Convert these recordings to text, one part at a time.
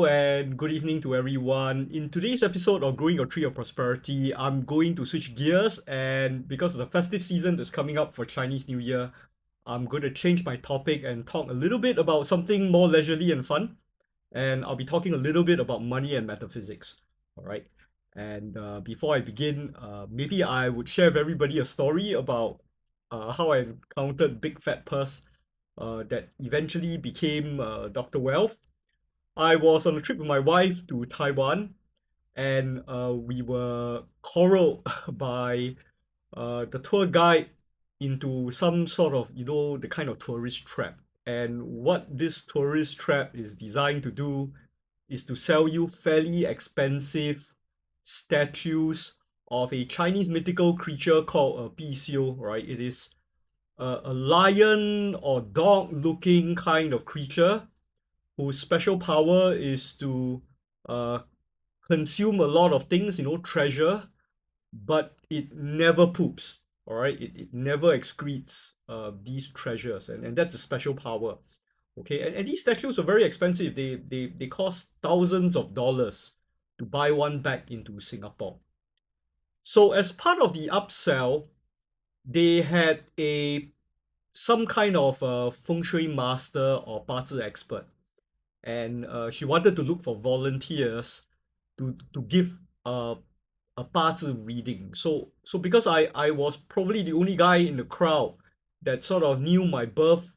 Hello and good evening to everyone. In today's episode of Growing Your Tree of Prosperity, I'm going to switch gears, and because of the festive season that's coming up for Chinese New Year, I'm going to change my topic and talk a little bit about something more leisurely and fun. And I'll be talking a little bit about money and metaphysics. All right. And before I begin, maybe I would share with everybody a story about how I encountered Big Fat Purse that eventually became Dr. Wealth. I was on a trip with my wife to Taiwan, and we were corralled by the tour guide into some sort of, the kind of tourist trap. And what this tourist trap is designed to do is to sell you fairly expensive statues of a Chinese mythical creature called a Bisiu, right? It is a lion or dog looking kind of creature whose special power is to uh, consume a lot of things, treasure, but it never poops. All right, it never excretes these treasures, and that's a special power. Okay, and these statues are very expensive. They cost thousands of dollars to buy one back into Singapore. So as part of the upsell, they had a some kind of feng shui master or Bazi expert, and she wanted to look for volunteers to give a 八字 reading. So because I was probably the only guy in the crowd that sort of knew my birth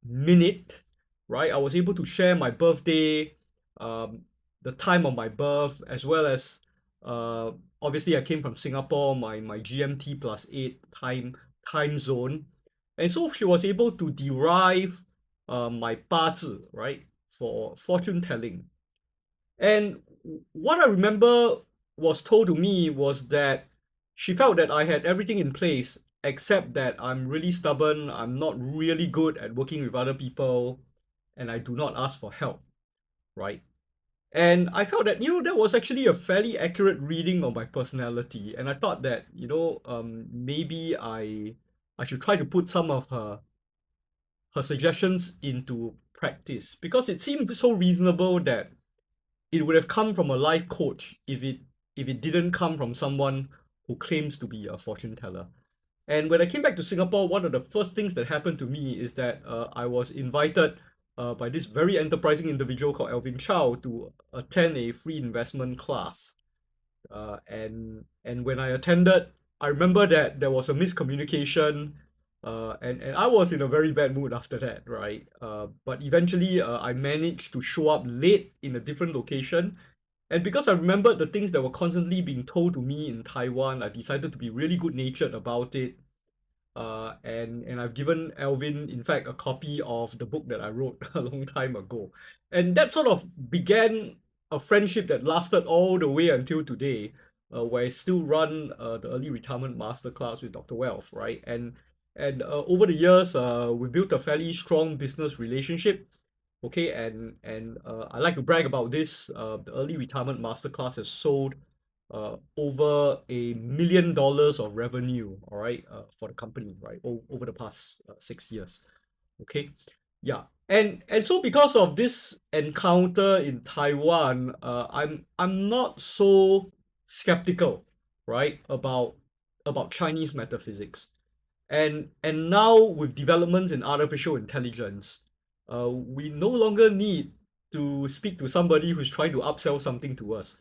minute, right? I was able to share my birthday, um, the time of my birth, as well as uh, obviously I came from Singapore, my GMT +8 time zone, and so she was able to derive my 八字, right, for fortune telling. And what I remember was told to me was that she felt that I had everything in place except that I'm really stubborn, I'm not really good at working with other people, and I do not ask for help, right? And I felt that, that was actually a fairly accurate reading of my personality. And I thought that, maybe I should try to put some of her suggestions into practice because it seemed so reasonable that it would have come from a life coach if it didn't come from someone who claims to be a fortune teller. And when I came back to Singapore, one of the first things that happened to me is that I was invited by this very enterprising individual called Alvin Chow to attend a free investment class. And when I attended, I remember that there was a miscommunication, and I was in a very bad mood after that, right? But eventually, I managed to show up late in a different location. And because I remembered the things that were constantly being told to me in Taiwan, I decided to be really good natured about it. And I've given Alvin, in fact, a copy of the book that I wrote a long time ago. And that sort of began a friendship that lasted all the way until today, where I still run the early retirement masterclass with Dr. Wealth, right? And over the years, we built a fairly strong business relationship. Okay, and I like to brag about this. The early retirement masterclass has sold over $1 million of revenue, all right, for the company, right, over the past 6 years. Okay, yeah, and so because of this encounter in Taiwan, I'm not so skeptical, right, about Chinese metaphysics, and now with developments in artificial intelligence, we no longer need to speak to somebody who's trying to upsell something to us.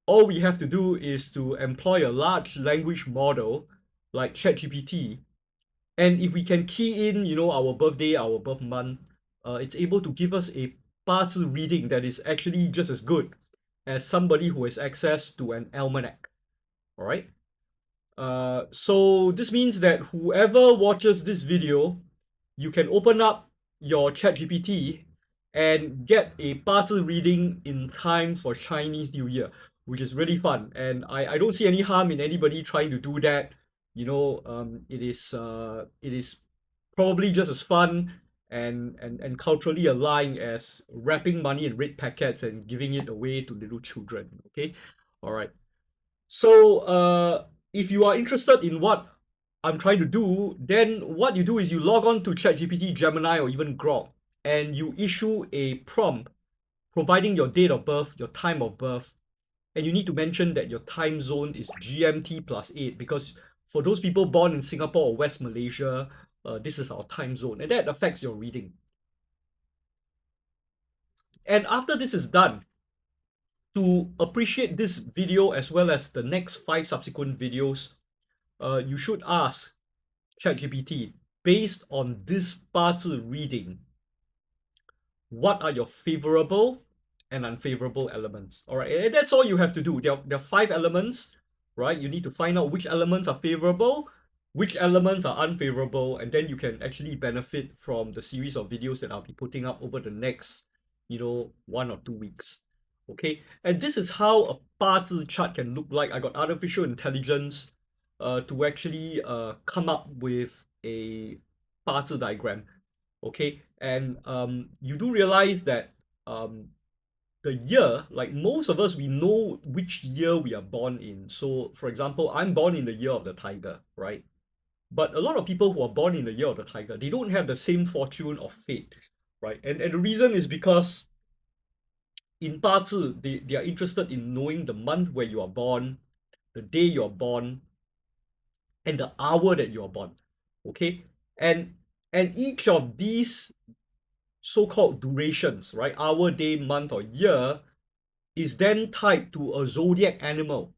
All we have to do is to employ a large language model like ChatGPT, and if we can key in, our birthday, our birth month, it's able to give us a 八字 reading that is actually just as good as somebody who has access to an almanac. All right. So this means that whoever watches this video, you can open up your ChatGPT and get a 八字 reading in time for Chinese New Year, which is really fun. And I don't see any harm in anybody trying to do that. It is probably just as fun and culturally aligned as wrapping money in red packets and giving it away to little children. Okay, all right. So if you are interested in what I'm trying to do, then what you do is you log on to ChatGPT, Gemini, or even Grok, and you issue a prompt providing your date of birth, your time of birth, and you need to mention that your time zone is GMT plus 8 because for those people born in Singapore or West Malaysia, this is our time zone, and that affects your reading. And after this is done, to appreciate this video as well as the next 5 subsequent videos, you should ask ChatGPT, based on this 八字 reading, what are your favorable and unfavorable elements? All right, and that's all you have to do. There are 5 elements, right? You need to find out which elements are favorable, which elements are unfavorable, and then you can actually benefit from the series of videos that I'll be putting up over the next, 1 or 2 weeks. Okay, and this is how a 八字 chart can look like. I got artificial intelligence to actually come up with a 八字 diagram. Okay, and you do realize that um, the year, like most of us, we know which year we are born in. So, for example, I'm born in the year of the tiger, right? But a lot of people who are born in the year of the tiger, they don't have the same fortune or fate, right? And the reason is because in 八字, they are interested in knowing the month where you are born, the day you're born, and the hour that you're born. Okay, and each of these so-called durations, right? Hour, day, month, or year is then tied to a zodiac animal,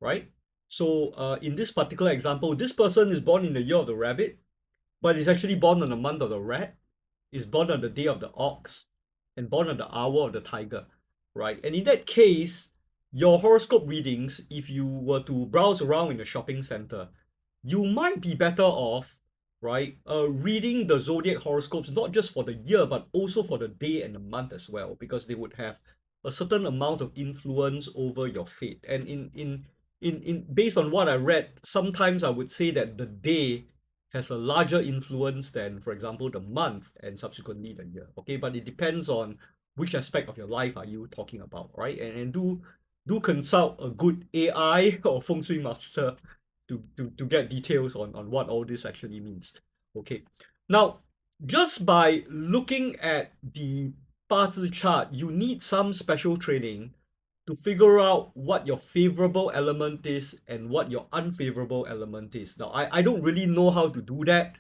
right? So in this particular example, this person is born in the year of the rabbit, but is actually born on the month of the rat, is born on the day of the ox, and born on the hour of the tiger, right? And in that case, your horoscope readings, if you were to browse around in a shopping center, you might be better off, right, reading the zodiac horoscopes not just for the year but also for the day and the month as well, because they would have a certain amount of influence over your fate. And in based on what I read, sometimes I would say that the day has a larger influence than, for example, the month and subsequently the year. Okay, but it depends on which aspect of your life are you talking about, right? And do consult a good AI or feng shui master to get details on what all this actually means. Okay, now just by looking at the 八字 chart, you need some special training to figure out what your favorable element is and what your unfavorable element is. Now, I don't really know how to do that,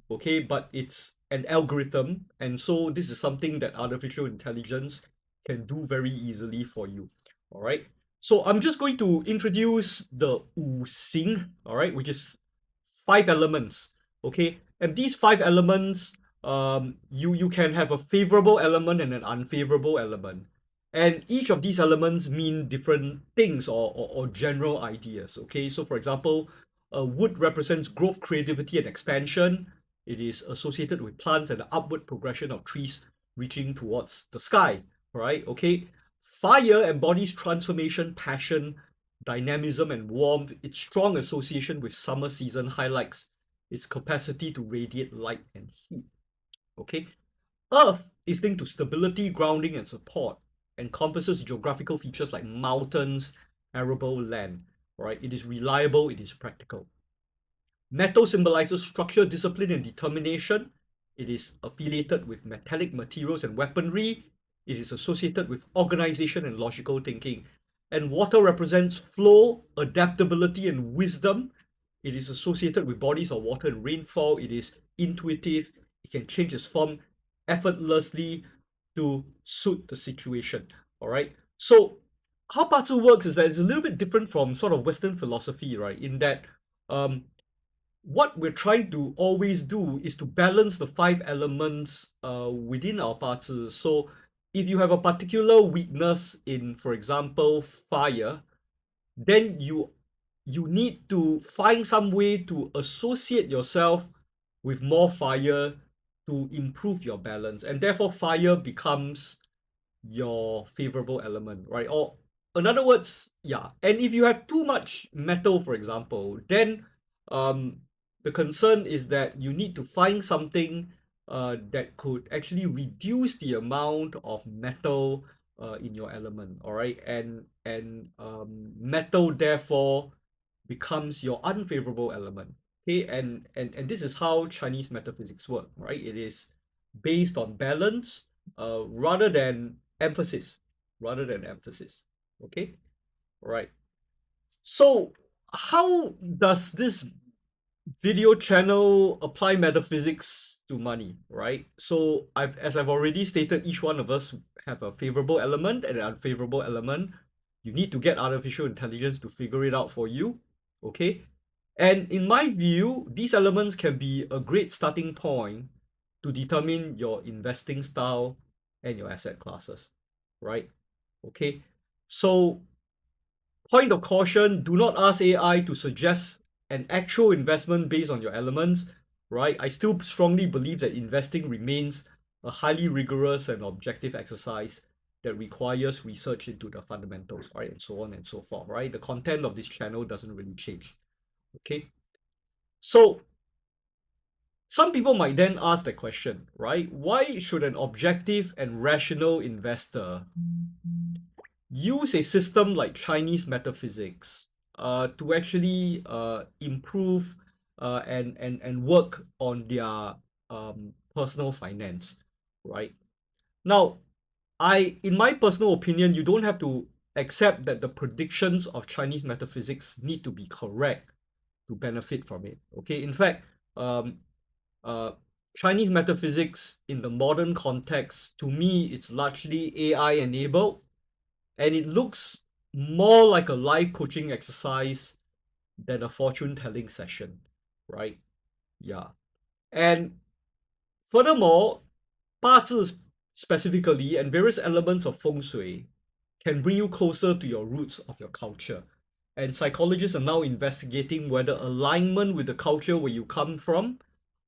okay, but it's an algorithm, and so this is something that artificial intelligence can do very easily for you. All right. So I'm just going to introduce the 五行, all right, which is 5 elements, okay? And these 5 elements, you can have a favorable element and an unfavorable element. And each of these elements mean different things or general ideas, okay? So for example, wood represents growth, creativity, and expansion. It is associated with plants and the upward progression of trees reaching towards the sky, right? Okay. Fire embodies transformation, passion, dynamism, and warmth. Its strong association with summer season highlights its capacity to radiate light and heat. Okay. Earth is linked to stability, grounding, and support, encompasses geographical features like mountains, arable land. Right? It is reliable, it is practical. Metal symbolizes structure, discipline, and determination. It is affiliated with metallic materials and weaponry. It is associated with organization and logical thinking. And water represents flow, adaptability, and wisdom. It is associated with bodies of water and rainfall. It is intuitive. It can change its form effortlessly to suit the situation. All right. So how 八字 works is that it's a little bit different from sort of Western philosophy, right? In that what we're trying to always do is to balance the 5 elements within our 八字. So if you have a particular weakness in, for example, fire, then you need to find some way to associate yourself with more fire to improve your balance, and therefore fire becomes your favorable element, right? Or in other words, yeah. And if you have too much metal, for example, then um, the concern is that you need to find something that could actually reduce the amount of metal in your element, all right? And metal therefore becomes your unfavorable element. Okay, and this is how Chinese metaphysics work, right? It is based on balance rather than emphasis rather than emphasis. Okay, all right. So how does this video channel apply metaphysics to money, right? So as I've already stated, each one of us have a favorable element and an unfavorable element. You need to get artificial intelligence to figure it out for you, okay? And in my view, these elements can be a great starting point to determine your investing style and your asset classes, right? Okay. So point of caution, do not ask AI to suggest an actual investment based on your elements, right? I still strongly believe that investing remains a highly rigorous and objective exercise that requires research into the fundamentals, right? And so on and so forth, right? The content of this channel doesn't really change, okay? So some people might then ask the question, right? Why should an objective and rational investor use a system like Chinese metaphysics to actually improve and work on their personal finance, right? Now, in my personal opinion, you don't have to accept that the predictions of Chinese metaphysics need to be correct to benefit from it. Okay, in fact, um, uh, Chinese metaphysics in the modern context, to me, it's largely AI enabled, and it looks more like a life coaching exercise than a fortune telling session, right? Yeah. And furthermore, 八字 specifically and various elements of feng shui can bring you closer to your roots of your culture. And psychologists are now investigating whether alignment with the culture where you come from,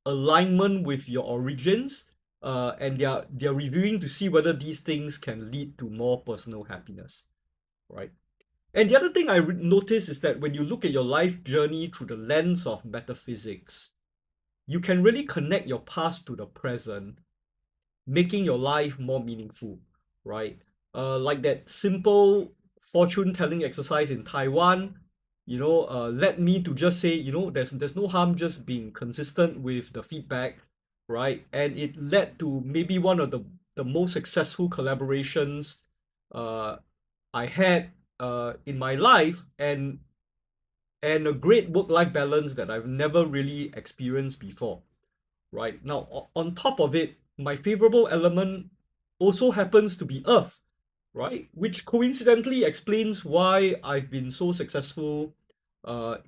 alignment with your origins, and they're reviewing to see whether these things can lead to more personal happiness, right? And the other thing I notice is that when you look at your life journey through the lens of metaphysics, you can really connect your past to the present, making your life more meaningful, right? Like that simple fortune telling exercise in Taiwan, led me to just say, there's no harm just being consistent with the feedback, right? And it led to maybe one of the most successful collaborations uh, I had in my life, and a great work-life balance that I've never really experienced before, right? Now, on top of it, my favorable element also happens to be Earth, right? Which coincidentally explains why I've been so successful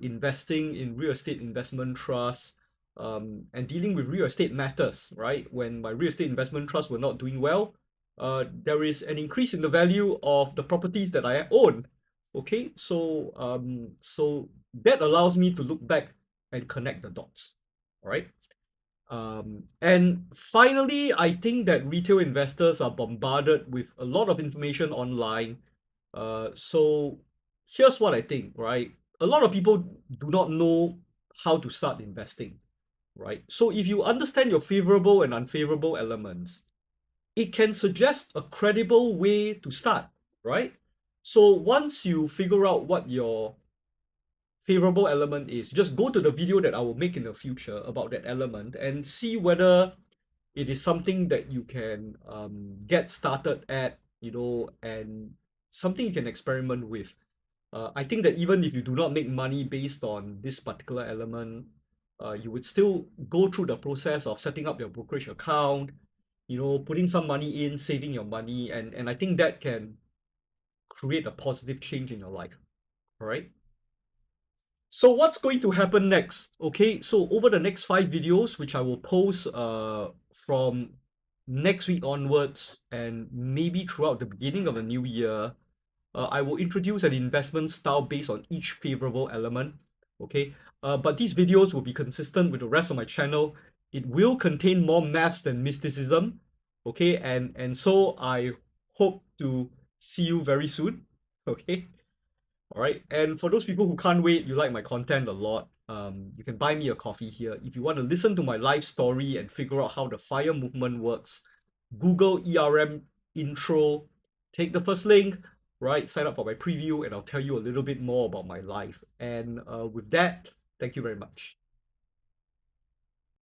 investing in real estate investment trusts and dealing with real estate matters, right? When my real estate investment trusts were not doing well, there is an increase in the value of the properties that I own. Okay, so that allows me to look back and connect the dots. All right. And finally, I think that retail investors are bombarded with a lot of information online. So here's what I think, right? A lot of people do not know how to start investing, right? So if you understand your favorable and unfavorable elements, it can suggest a credible way to start, right? So once you figure out what your favorable element is, just go to the video that I will make in the future about that element and see whether it is something that you can get started at, and something you can experiment with. I think that even if you do not make money based on this particular element, you would still go through the process of setting up your brokerage account, putting some money in, saving your money, and I think that can create a positive change in your life. All right. So what's going to happen next? Okay, so over the next 5 videos, which I will post from next week onwards and maybe throughout the beginning of the new year, I will introduce an investment style based on each favorable element. Okay, but these videos will be consistent with the rest of my channel. It will contain more maths than mysticism. Okay, and so I hope to see you very soon. Okay. All right. And for those people who can't wait, you like my content a lot, you can buy me a coffee here. If you want to listen to my life story and figure out how the FIRE movement works, Google ERM intro, take the first link, right? Sign up for my preview, and I'll tell you a little bit more about my life. And with that, thank you very much.